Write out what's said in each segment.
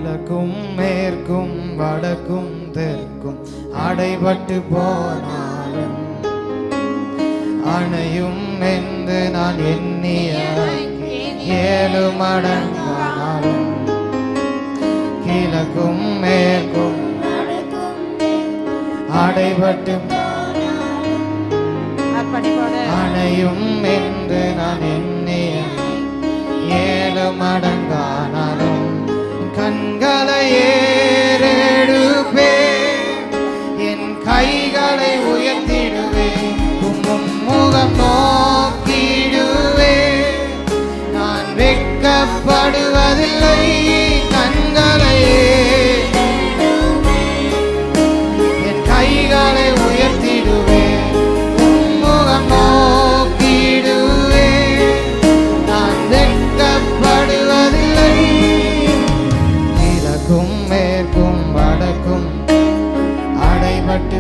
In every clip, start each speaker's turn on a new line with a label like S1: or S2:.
S1: கிழக்கும் மேற்கும் வடக்கும் தெற்கும் அடைபட்டு போனாலும் அணையும் என்று நான் எண்ணிய 7 மடங்கானாலும் கிழக்கும் மேற்கும் அடைபட்டு அணையும் என்று நான் எண்ணிய 7 மடங்கானாலும் கண்களை ஏறெடுப்பேன், என் கைகளை உயர்த்திடுவேன், உம்மும் முகம் நோக்கிடுவேன். நான் வெட்கப்படுவதில்லை, கண்களை என் கைகளை உயர்த்திடுவேன், உம் முகம் நோக்கிடுவேன். நான் வெட்கப்படுவதில்லை. கிழக்கும் மேற்கும் வடக்கும் அடைபட்டு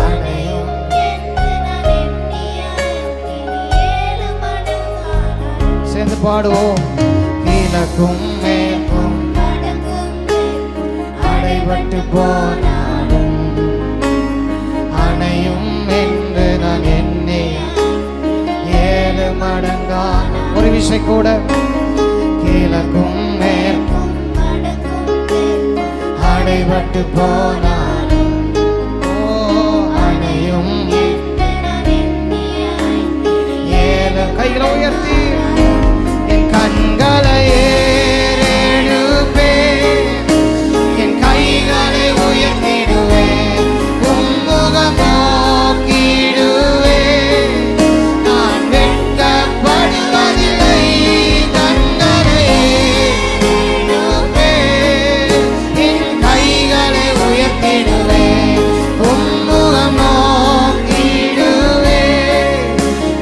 S1: அணையும். சேர்ந்து பாடுவோம். கிழக்கும் மேற்கும் அடைபட்டு போனாலும் அணையும் என்று நான் எண்ணிய 7 மடங்கான ஒரு விஷயம் கூட. கிழக்கும் மேற்கும் அடைபட்டு போனாலும் அணையும். 7 கைகளை உயர்த்தி என் கண்களை ஏறெடுப்பேன், என் கைகளை உயர்த்திடுவேன், உம் முகம் நோக்கிடுவேன். நான் வெட்கப்படுவதில்லை, கண்களை ஏறெடுப்பேன், என் கைகளை உயர்த்திடுவேன், உம் முகம் நோக்கிடுவேன்.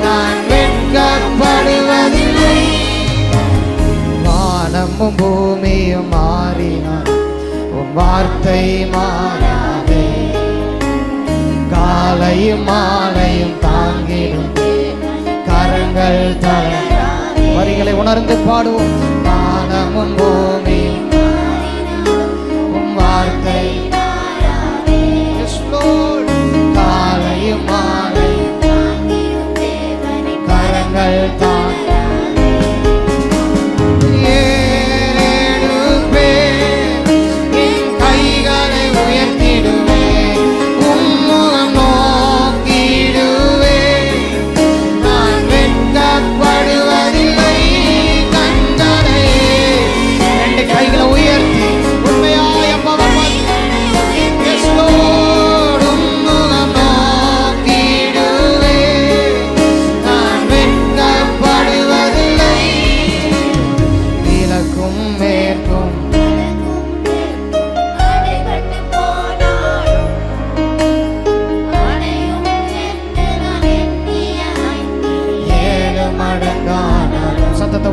S1: நான் வெட்கப்படுவதில்லை. வானமும் பூமியும் மாறினார், உம் வார்த்தை மாறாதே. காலையும் மாலையும் தாங்கிடும் கரங்கள் தளராதே. வரிகளை உணர்ந்து பாடுவோம். வானமும் பூமியும் உம் வார்த்தை Yes, Lord. காலையும் மாலையும் கரங்கள் தாங்கிடும்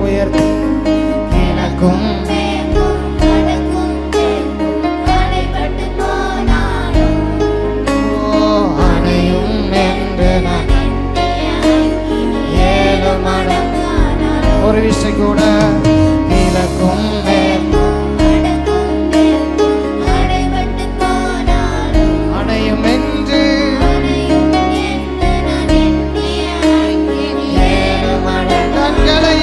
S1: உயர்த்தி கிழக்கும் அணையும் என்று நான் 7 மடங்கானாலும் ஒரு விஷயம் கூட. கிழக்கும் அணையும் என்று 7 மடங்கானாலும்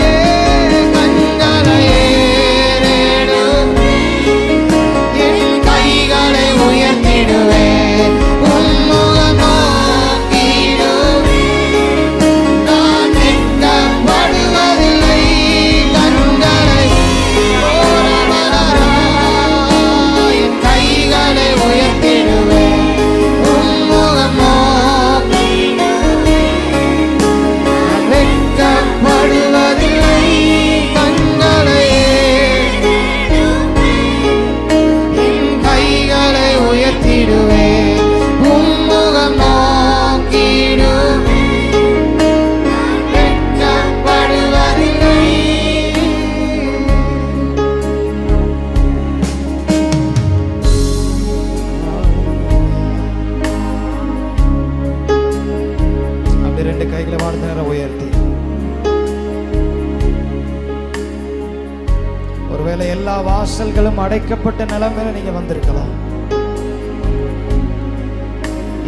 S1: Oh ஒருவேளை எல்லா வாசல்களும் அடைக்கப்பட்ட நிலைமையில நீங்க வந்திருக்கலாம்.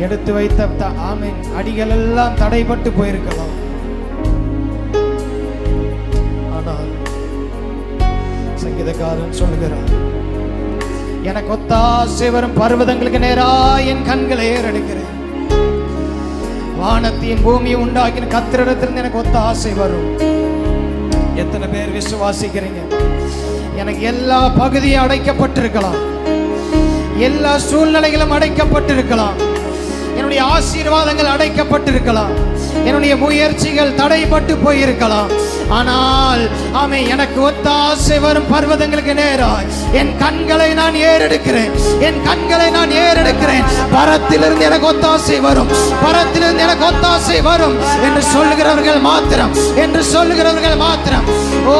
S1: எடுத்து வைத்த ஆமீன் அடிகள் எல்லாம் தடைபட்டு போயிருக்கலாம். ஆனால் சங்கீதக்காரன் சொல்லுகிறார், எனக்கு ஒத்தாசை வரும் பர்வதங்களுக்கு நேரா என் கண்களை ஏறெடுக்கிறேன். வானத்தையும் பூமியை உண்டாக்கின கர்த்தரிடத்திலிருந்து எனக்கு ஒத்தாசை வரும். எத்தனை பேர் விசுவாசிக்கிறீங்க? எனக்கு எல்லா பகுதியும் அடைக்கப்பட்டிருக்கலாம், எல்லா சூழ்நிலைகளும் அடைக்கப்பட்டிருக்கலாம், என்னுடைய ஆசீர்வாதங்கள் அடைக்கப்பட்டிருக்கலாம், என்னுடைய முயற்சிகள் தடைப்பட்டு போயிருக்கலாம். ஆனால் ஆமே, எனக்கு ஒத்தாசை வரும் பர்வதங்களுக்கு நேராய் என் கண்களை நான் ஏறெடுக்கிறேன், என் கண்களை நான் ஏறெடுக்கிறேன். பரத்திலிருந்து எனக்கு ஒத்தாசை வரும், பரத்திலிருந்து எனக்கு ஒத்தாசை வரும் என்று சொல்லுகிறவர்கள் மாத்திரம், என்று சொல்லுகிறவர்கள் மாத்திரம். ஓ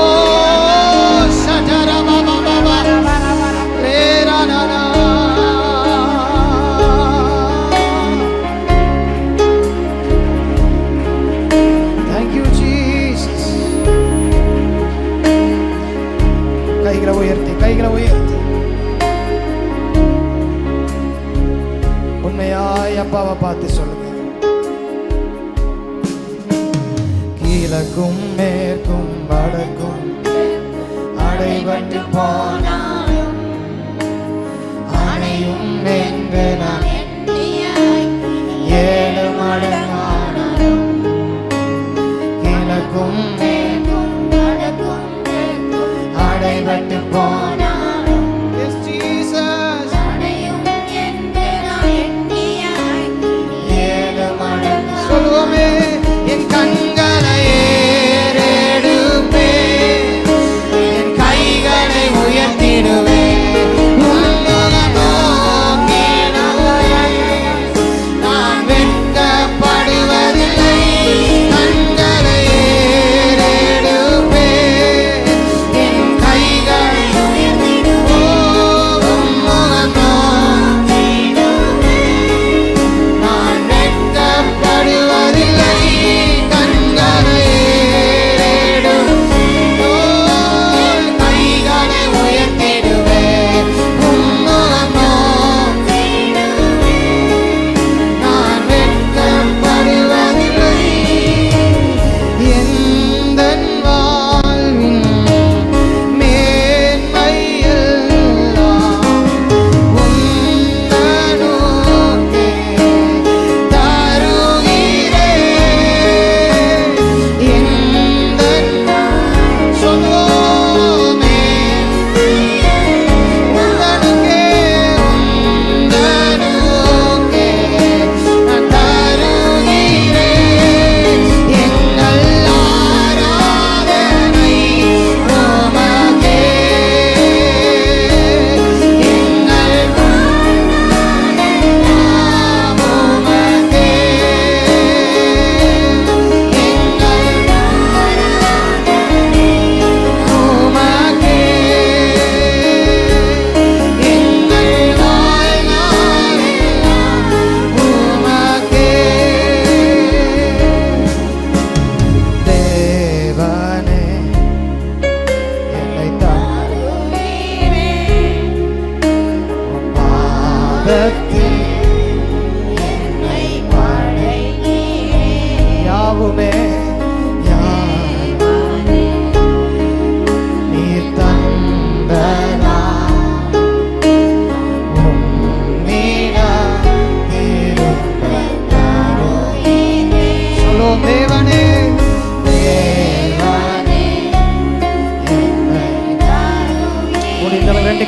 S1: கைகளை உயர்த்தி உண்மையாய் அப்பாவை பார்த்து சொல்லுங்க. கிழக்கும் மேற்கும் வடக்கும் அடைபட்டு போனாலும் அணையும் என்று நான் ஏழு மடங்கானாலும் கிழக்கும் மேற்கும் வடக்கும் அடைபட்டு போனாலும்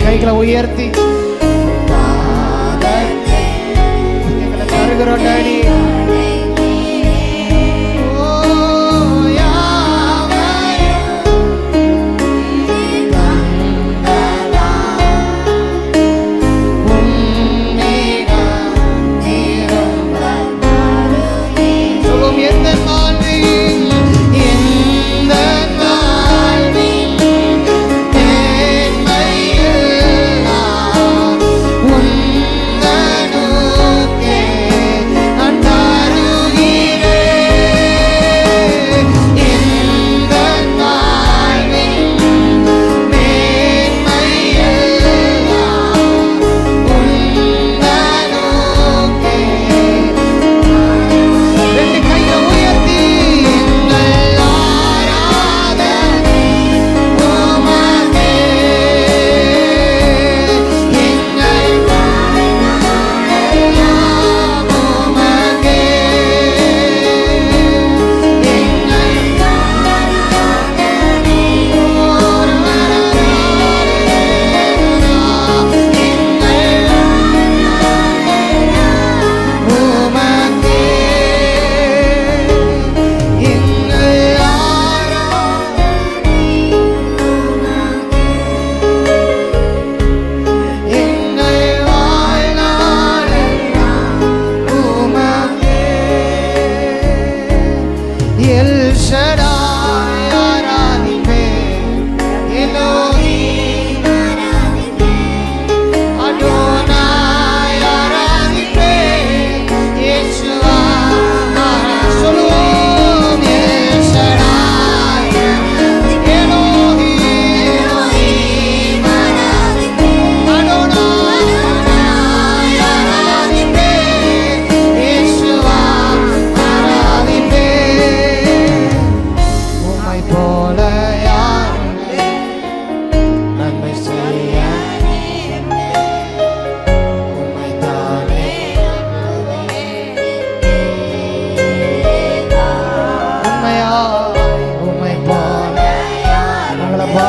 S1: கைகளை உயர்த்தி எங்களை தருகிறோம் டாடி.
S2: I'm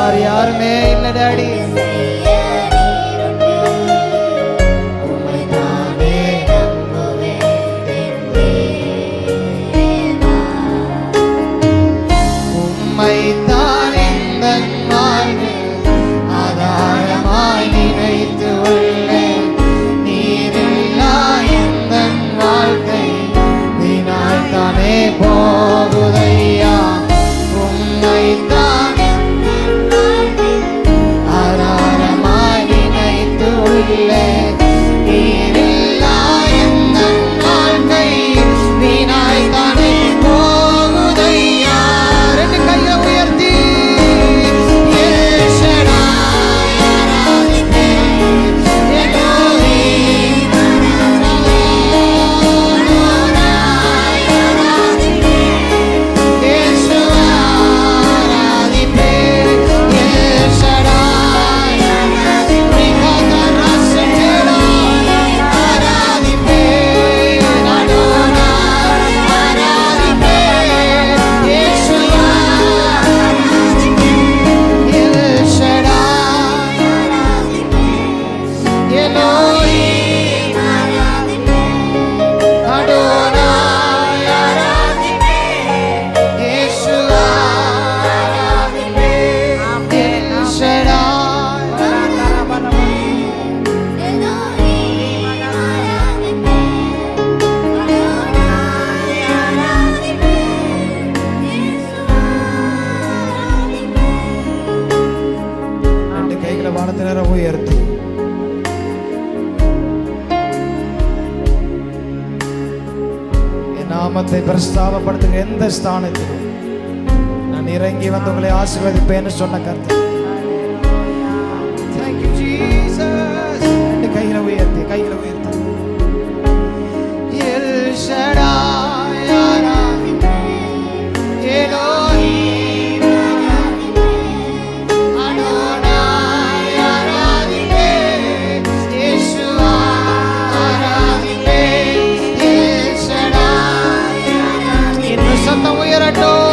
S1: வேற யாருமே இல்ல டாடி. உயர்த்தி என் நாமத்தை பிரஸ்தாபப்படுத்துகிற எந்த ஸ்தானத்திலும் நான் இறங்கி வந்து உங்களை ஆசீர்வதிப்பேன்னு சொன்ன கர்த்தர். Thank you Jesus. கையில உயர்த்தி எல் ஷடாய் ஆராதிப்பே எலோஹிம் அடோனாய் ஆராதிப்பே இயேசுவா ஆராதிப்பே எல் ஷடாய் இன்னும் சத்தம் உயரட்டும்.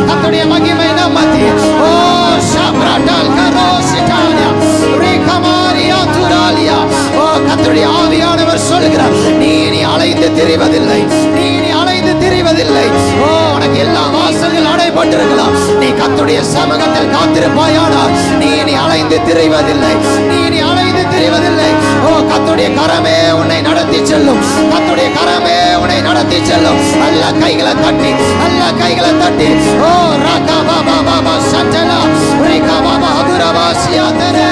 S1: கர்த்தருடைய மகிமை நம்மத்தி ஓ ஷப்ரடல் கரோசிட்டானியா ரிகமாரியா துராலியா ஓ கர்த்தருடைய ஆவியானவர் சொல்கிறார், நீ அலைந்து திரிவதில்லை. ஓ உனக்கு எல்லா வாசல்கள் அடைபட்டிருக்கலாம், நீ கர்த்தருடைய சமூகத்தில் காத்திருப்பாயானால் நீ அலைந்து திரிவதில்லை. ஓ கர்த்தருடைய கரமே உன்னை நடத்தி செல்லும். நல்ல கைகளை தட்டி ஓ ராகா பாபா பாபா சட்டலா ரிகா பாபா ஹதுரவாசியா தரே.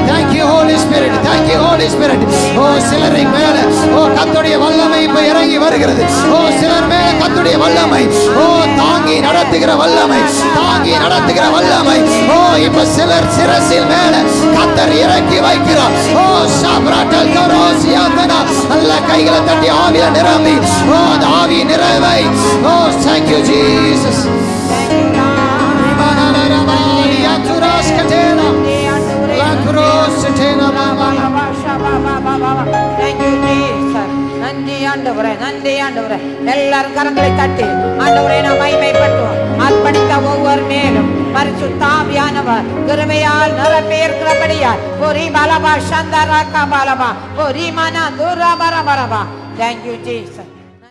S1: Thank you Holy Spirit. thank you Holy Spirit. ஓ சிலரை மேல ஓ கர்த்தருடைய வல்லமை இப்ப இறங்கி வருகிறது. ஓ சிலர் மேல கர்த்தருடைய வல்லமை ஓ தாங்கி நடத்துகிற வல்லமை, தாங்கி நடத்துகிற வல்லமை. ஓ இப்ப சிலர் சிரசில் மேல கர்த்தர் இறக்கி வைக்கிறார். ஓ சாப்ராட்டல் கரோசியாதனா அல்ல கைகளை தட்டி ஆவிய நிரம்பி ஓ அந்த ஆவி நிறைவை. ஓ thank you Jesus.
S2: நன்றி ஆண்டவரே. எல்லாரும் கரங்களை தட்டி ஆண்டவரை நாம் மகிமைப்படுத்துவோம். அர்ப்பணித்த ஒவ்வொரு மேலும் பரிசுத்த ஆவியானவர் கிருபையால் நிரம்பி இருக்கிறபடியால் பொரி பலபா சந்தரா கபலபா பொரி மன துரபரபரபா. Thank you Jesus.